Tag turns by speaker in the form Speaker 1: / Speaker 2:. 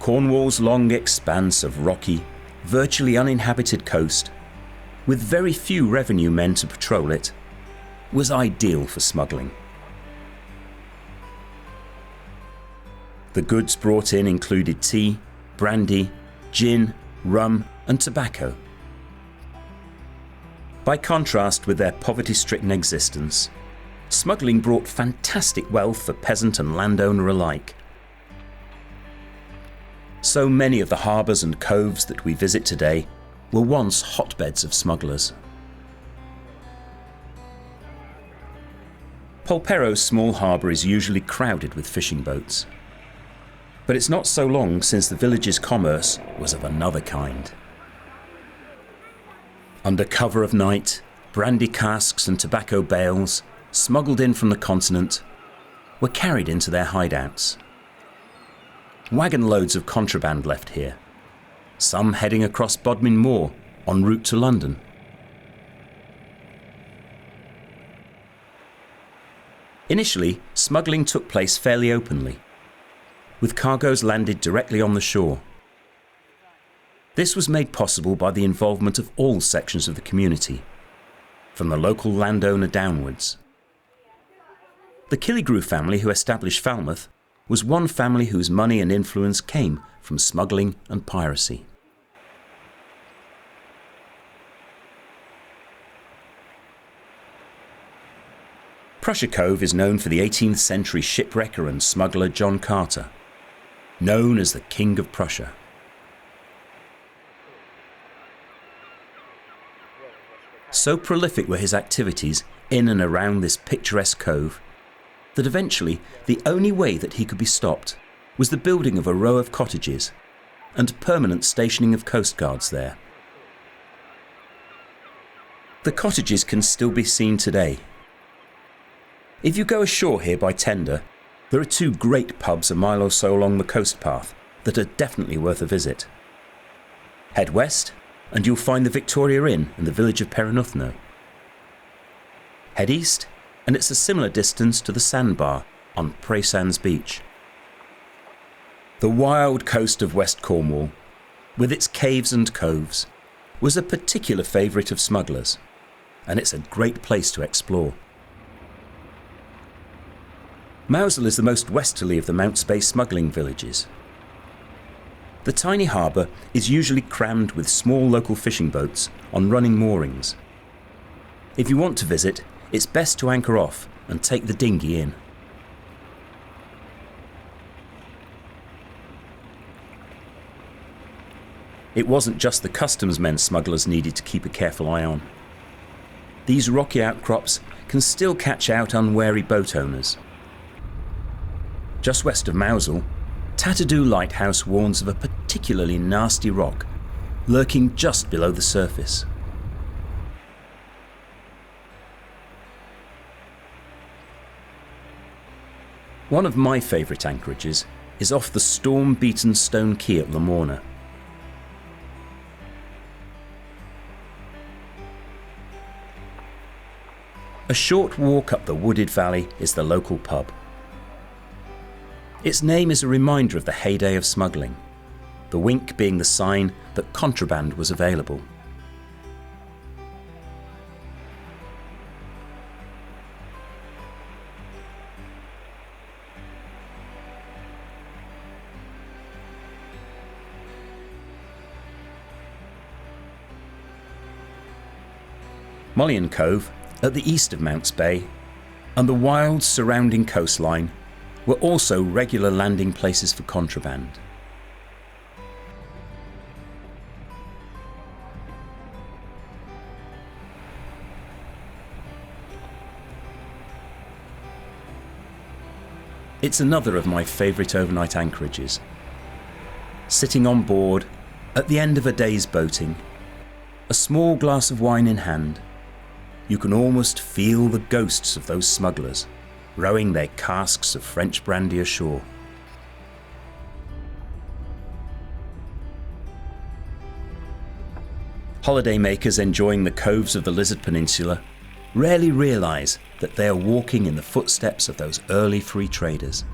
Speaker 1: Cornwall's long expanse of rocky, virtually uninhabited coast, with very few revenue men to patrol it, was ideal for smuggling. The goods brought in included tea, brandy, gin, rum and tobacco. By contrast with their poverty-stricken existence, smuggling brought fantastic wealth for peasant and landowner alike. So many of the harbours and coves that we visit today were once hotbeds of smugglers. Polperro's small harbour is usually crowded with fishing boats. But it's not so long since the village's commerce was of another kind. Under cover of night, brandy casks and tobacco bales, smuggled in from the continent, were carried into their hideouts. Wagon loads of contraband left here, some heading across Bodmin Moor en route to London. Initially, smuggling took place fairly openly, with cargoes landed directly on the shore. This was made possible by the involvement of all sections of the community, from the local landowner downwards. The Killigrew family who established Falmouth was one family whose money and influence came from smuggling and piracy. Prussia Cove is known for the 18th century shipwrecker and smuggler John Carter, known as the King of Prussia. So prolific were his activities in and around this picturesque cove that eventually the only way that he could be stopped was the building of a row of cottages and permanent stationing of coastguards there. The cottages can still be seen today. If you go ashore here by tender, there are two great pubs a mile or so along the coast path that are definitely worth a visit. Head west and you'll find the Victoria Inn in the village of Perranuthnoe. Head east and it's a similar distance to the Sandbar on Prey Sands Beach. The wild coast of West Cornwall, with its caves and coves, was a particular favourite of smugglers, and it's a great place to explore. Mousehole is the most westerly of the Mounts Bay smuggling villages. The tiny harbour is usually crammed with small local fishing boats on running moorings. If you want to visit, it's best to anchor off and take the dinghy in. It wasn't just the customs men smugglers needed to keep a careful eye on. These rocky outcrops can still catch out unwary boat owners. Just west of Mousehole, Tatadoo Lighthouse warns of a particularly nasty rock lurking just below the surface. One of my favourite anchorages is off the storm-beaten stone quay at Lamorna. A short walk up the wooded valley is the local pub. Its name is a reminder of the heyday of smuggling, the wink being the sign that contraband was available. Mullion Cove, at the east of Mounts Bay, and the wild surrounding coastline were also regular landing places for contraband. It's another of my favourite overnight anchorages. Sitting on board, at the end of a day's boating, a small glass of wine in hand, you can almost feel the ghosts of those smugglers rowing their casks of French brandy ashore. Holidaymakers enjoying the coves of the Lizard Peninsula rarely realise that they are walking in the footsteps of those early free traders.